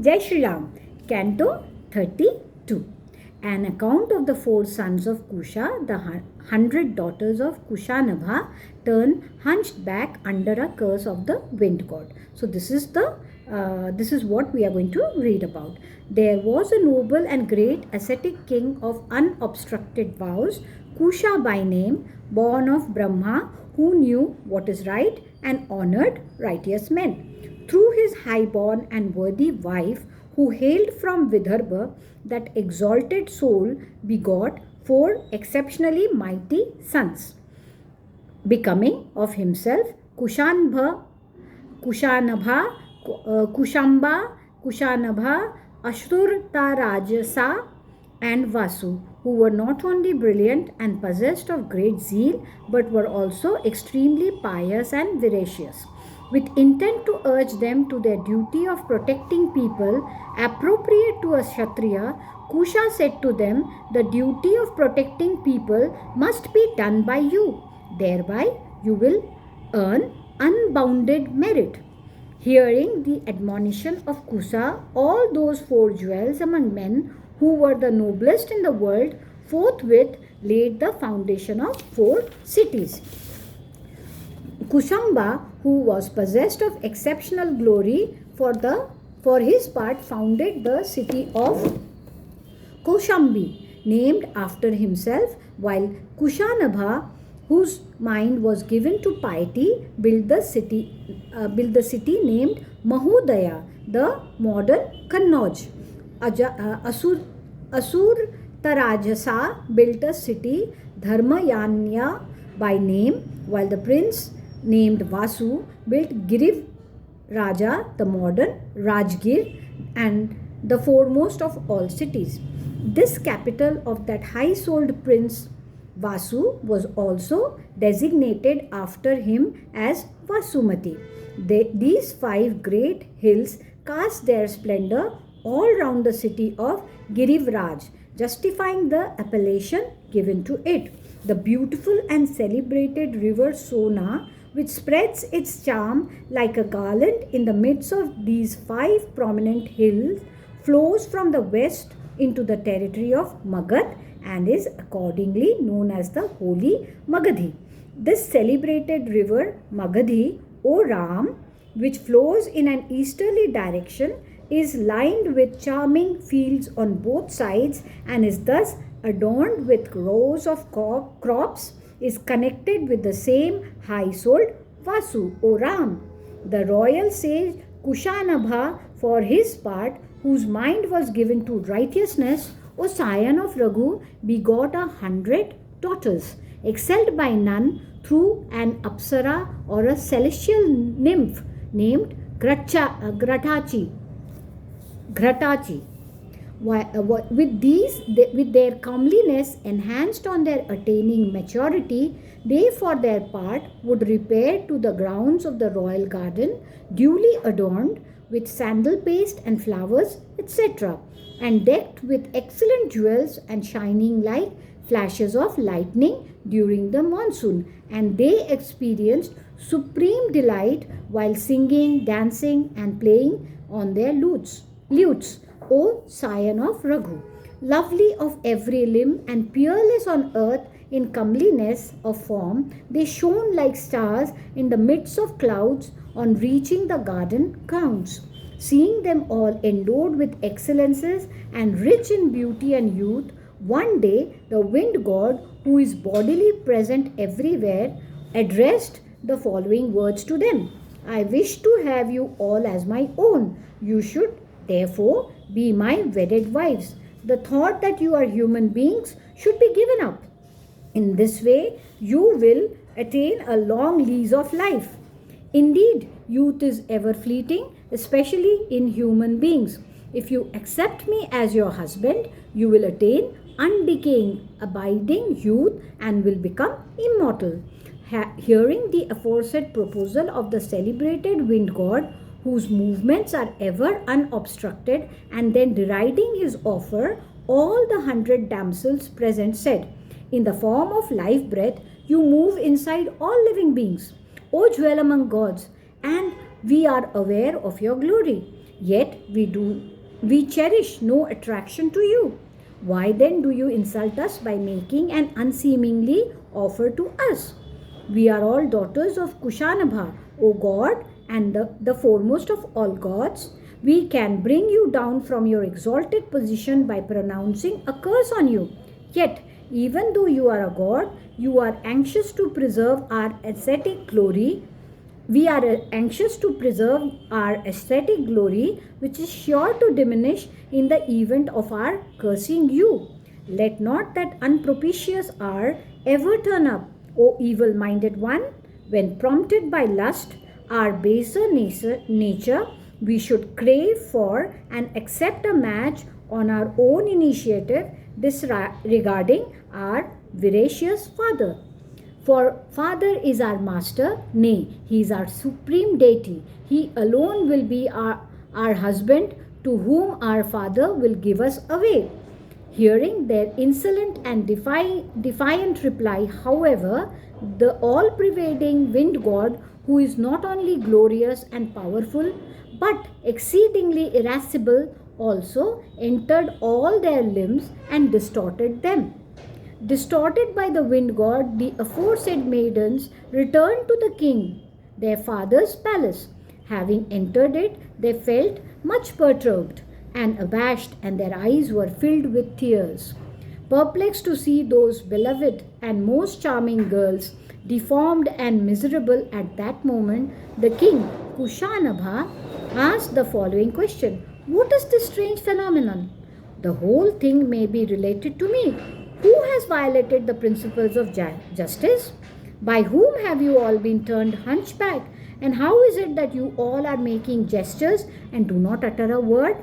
Jai Shri Ram. Canto 32. An account of the 4 sons of Kusha, the 100 daughters of Kushanabha, turn hunched back under a curse of the wind god. So this is what we are going to read about. There was a noble and great ascetic king of unobstructed vows, Kusha by name, born of Brahma, who knew what is right and honored righteous men. Through his high-born and worthy wife, who hailed from Vidarbha, that exalted soul begot 4 exceptionally mighty sons, becoming of himself Kushanabha, Kushamba, Kushanabha, Ashurtarajasa, and Vasu, who were not only brilliant and possessed of great zeal, but were also extremely pious and veracious. With intent to urge them to their duty of protecting people appropriate to a Kshatriya, Kusha said to them, "The duty of protecting people must be done by you. Thereby you will earn unbounded merit." Hearing the admonition of Kusa, all those 4 jewels among men who were the noblest in the world forthwith laid the foundation of 4 cities. Kushamba, who was possessed of exceptional glory, for his part founded the city of Koshambi, named after himself, while Kushanabha, whose mind was given to piety, built the city named Mahodaya, the modern Kannauj. Asur Tarajasa built a city, Dharmayanya by name, while the prince named Vasu built Giriv Raja, the modern Rajgir, and the foremost of all cities. This capital of that high-souled prince Vasu was also designated after him as Vasumati. These 5 great hills cast their splendor all round the city of Girivraj, justifying the appellation given to it. The beautiful and celebrated river Sona, which spreads its charm like a garland in the midst of these 5 prominent hills, flows from the west into the territory of Magad and is accordingly known as the Holy Magadhi. This celebrated river Magadhi, O Ram, which flows in an easterly direction, is lined with charming fields on both sides and is thus adorned with rows of crops, is connected with the same high-souled Vasu, O Ram. The royal sage Kushanabha, for his part, whose mind was given to righteousness, O scion of Raghu, begot 100 daughters, excelled by none through an Apsara or a celestial nymph named Gratachi. With their comeliness enhanced on their attaining maturity, they for their part would repair to the grounds of the royal garden, duly adorned with sandal paste and flowers, etc., and decked with excellent jewels and shining like flashes of lightning during the monsoon, and they experienced supreme delight while singing, dancing, and playing on their lutes. O scion of Raghu, lovely of every limb and peerless on earth in comeliness of form, they shone like stars in the midst of clouds on reaching the garden grounds. Seeing them all endowed with excellences and rich in beauty and youth, one day the wind god, who is bodily present everywhere, addressed the following words to them: "I wish to have you all as my own. You should therefore be my wedded wives. The thought that you are human beings should be given up. In this way, you will attain a long lease of life. Indeed, youth is ever fleeting, especially in human beings. If you accept me as your husband, you will attain undecaying, abiding youth and will become immortal." Hearing the aforesaid proposal of the celebrated wind god, whose movements are ever unobstructed, and then deriding his offer, all the 100 damsels present said, "In the form of life breath, you move inside all living beings, O jewel among gods, and we are aware of your glory. Yet we cherish no attraction to you. Why then do you insult us by making an unseemly offer to us? We are all daughters of Kushanabha, O God, and the foremost of all gods. We can bring you down from your exalted position by pronouncing a curse on you. Yet, even though you are a god, you are anxious to preserve our ascetic glory. We are anxious to preserve our aesthetic glory, which is sure to diminish in the event of our cursing you. Let not that unpropitious hour ever turn up, O evil minded one, when prompted by lust, our baser nature, we should crave for and accept a match on our own initiative, disregarding our voracious father. For Father is our master, nay, he is our supreme deity. He alone will be our husband, to whom our Father will give us away. Hearing their insolent and defiant reply, however, the all pervading wind god, who is not only glorious and powerful but exceedingly irascible, also entered all their limbs and distorted them. Distorted by the wind god, the aforesaid maidens returned to the king, their father's palace. Having entered it, they felt much perturbed and abashed, and their eyes were filled with tears. Perplexed to see those beloved and most charming girls deformed and miserable at that moment, the king, Kushanabha, asked the following question: What is this strange phenomenon? The whole thing may be related to me. Who has violated the principles of justice? By whom have you all been turned hunchback? And how is it that you all are making gestures and do not utter a word?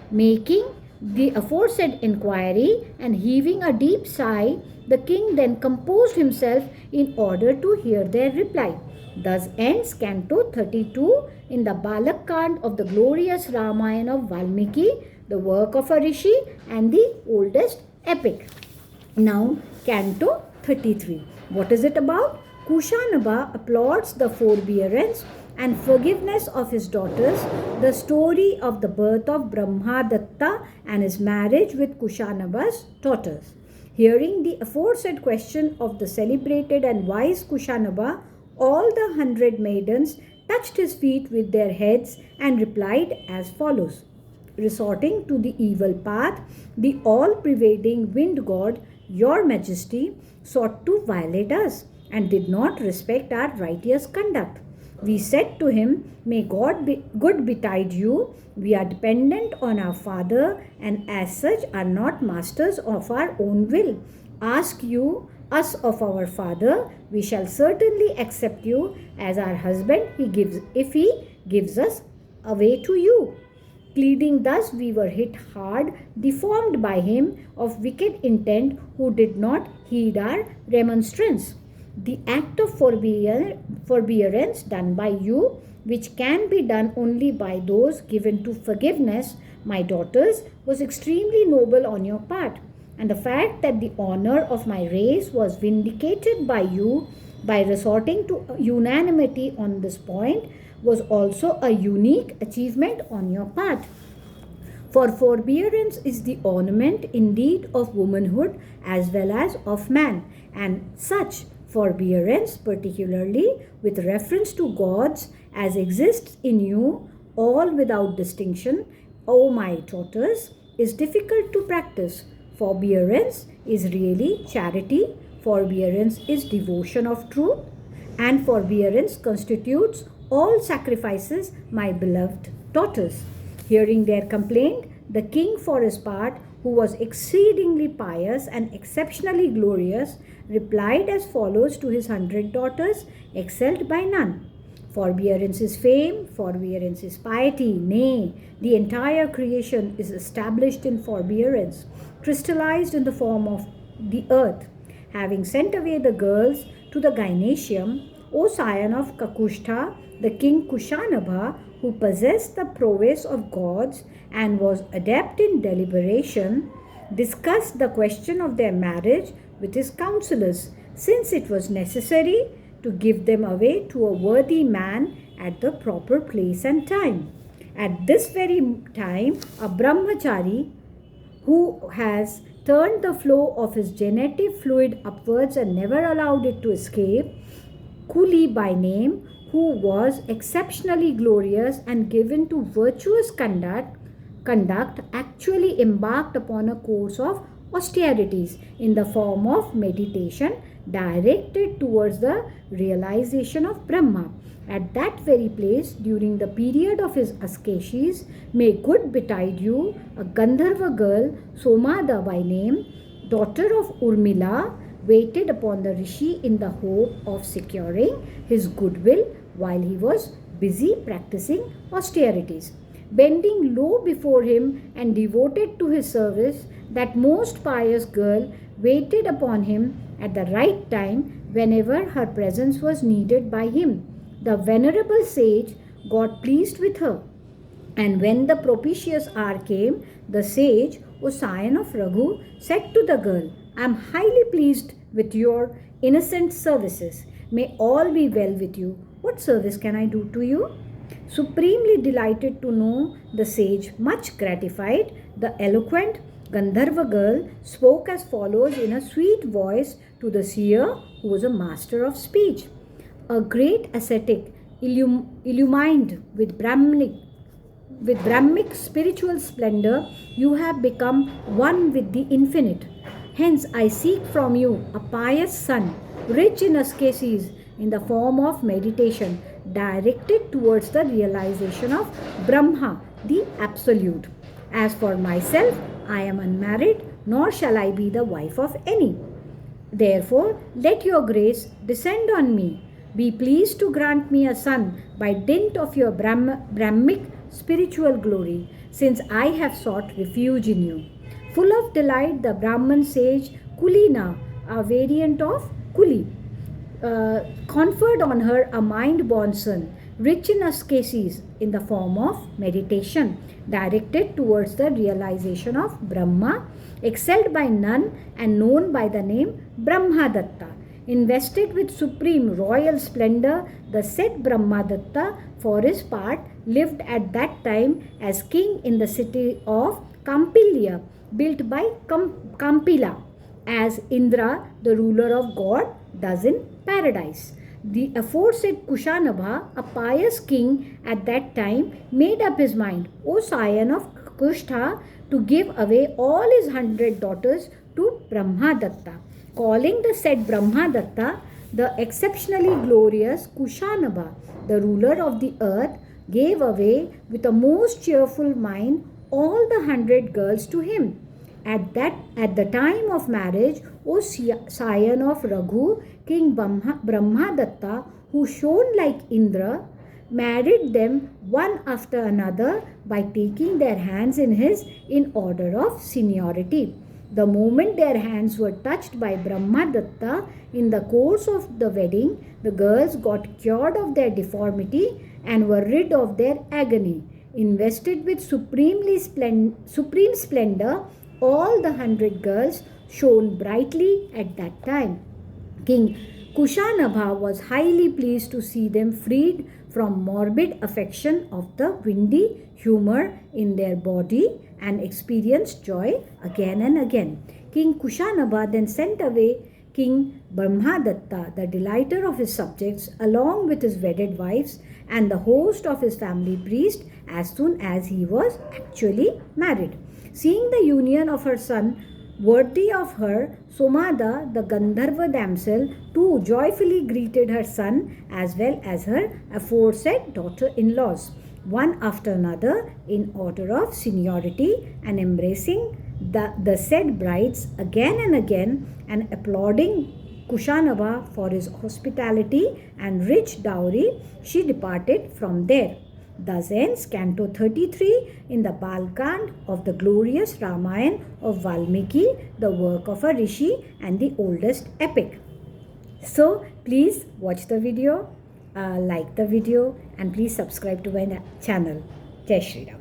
Making the aforesaid inquiry and heaving a deep sigh, the king then composed himself in order to hear their reply. Thus ends Canto 32 in the Balak Kand of the glorious Ramayan of Valmiki, the work of a rishi and the oldest epic. Now, Canto 33. What is it about? Kushanabha applauds the forbearance and forgiveness of his daughters, the story of the birth of Brahmadatta and his marriage with Kushanabha's daughters. Hearing the aforesaid question of the celebrated and wise Kushanabha, all the 100 maidens touched his feet with their heads and replied as follows. Resorting to the evil path, the all-pervading wind god, your Majesty, sought to violate us and did not respect our righteous conduct. We said to him, May good betide you. We are dependent on our Father and as such are not masters of our own will. Ask you us of our Father, we shall certainly accept you as our husband if he gives us away to you. Pleading thus, we were hit hard, deformed by him of wicked intent who did not heed our remonstrance. The act of forbearance done by you, which can be done only by those given to forgiveness, my daughters, was extremely noble on your part. And the fact that the honor of my race was vindicated by you by resorting to unanimity on this point was also a unique achievement on your part. For forbearance is the ornament indeed of womanhood as well as of man, and such forbearance, particularly with reference to gods, as exists in you, all without distinction, O my daughters, is difficult to practice. Forbearance is really charity, forbearance is devotion of truth, and forbearance constitutes all sacrifices, my beloved daughters. Hearing their complaint, the king, for his part, who was exceedingly pious and exceptionally glorious, replied as follows to his 100 daughters, excelled by none. Forbearance is fame, forbearance is piety. Nay, the entire creation is established in forbearance, crystallized in the form of the earth. Having sent away the girls to the gynecium, O scion of Kakushta, the king Kushanabha, who possessed the prowess of gods and was adept in deliberation, discussed the question of their marriage with his counselors, since it was necessary to give them away to a worthy man at the proper place and time. At this very time, a brahmachari who has turned the flow of his genetic fluid upwards and never allowed it to escape, Kuli by name, who was exceptionally glorious and given to virtuous conduct, actually embarked upon a course of austerities in the form of meditation directed towards the realization of Brahma. At that very place, during the period of his ascesis, may good betide you, a Gandharva girl, Somada by name, daughter of Urmila, waited upon the Rishi in the hope of securing his goodwill while he was busy practicing austerities. Bending low before him and devoted to his service, that most pious girl waited upon him at the right time whenever her presence was needed by him. The venerable sage got pleased with her, and when the propitious hour came, the sage, O scion of Raghu, said to the girl, I am highly pleased with your innocent services. May all be well with you. What service can I do to you? Supremely delighted to know the sage, much gratified, the eloquent Gandharva girl spoke as follows in a sweet voice to the seer who was a master of speech. A great ascetic, illumined with Brahmic spiritual splendor, you have become one with the infinite. Hence, I seek from you a pious son, rich in ascesis, in the form of meditation, directed towards the realization of Brahma, the Absolute. As for myself, I am unmarried, nor shall I be the wife of any. Therefore, let your grace descend on me. Be pleased to grant me a son by dint of your Brahmic spiritual glory, since I have sought refuge in you. Full of delight, the Brahman sage Kulina, a variant of Kuli, conferred on her a mind-born son, rich in ascesis in the form of meditation, directed towards the realization of Brahma, excelled by none and known by the name Brahmadatta. Invested with supreme royal splendor, the said Brahmadatta, for his part, lived at that time as king in the city of Kampilya, built by Kampila, as Indra, the ruler of God, does in paradise. The aforesaid Kushanabha, a pious king at that time, made up his mind, O scion of Kushtha, to give away all his 100 daughters to Brahmadatta. Calling the said Brahmadatta, the exceptionally glorious Kushanabha, the ruler of the earth, gave away with a most cheerful mind all the 100 girls to him. At the time of marriage, O scion of Raghu, King Brahmadatta, who shone like Indra, married them one after another by taking their hands in his in order of seniority. The moment their hands were touched by Brahmadatta in the course of the wedding, the girls got cured of their deformity and were rid of their agony. Invested with supreme splendor, all the 100 girls shone brightly at that time. King Kushanabha was highly pleased to see them freed from morbid affection of the windy humor in their body and experienced joy again and again. King Kushanabha then sent away King Brahmadatta, the delighter of his subjects, along with his wedded wives and the host of his family priest, as soon as he was actually married. Seeing the union of her son worthy of her, Somada, the Gandharva damsel, too joyfully greeted her son as well as her aforesaid daughter-in-laws, one after another in order of seniority, and embracing the said brides again and again, and applauding Kushanabha for his hospitality and rich dowry, she departed from there. Thus ends Canto 33 in the Balkand of the glorious Ramayan of Valmiki, the work of a Rishi and the oldest epic. So please watch the video, like the video, and please subscribe to my channel. Jai Shri Ram.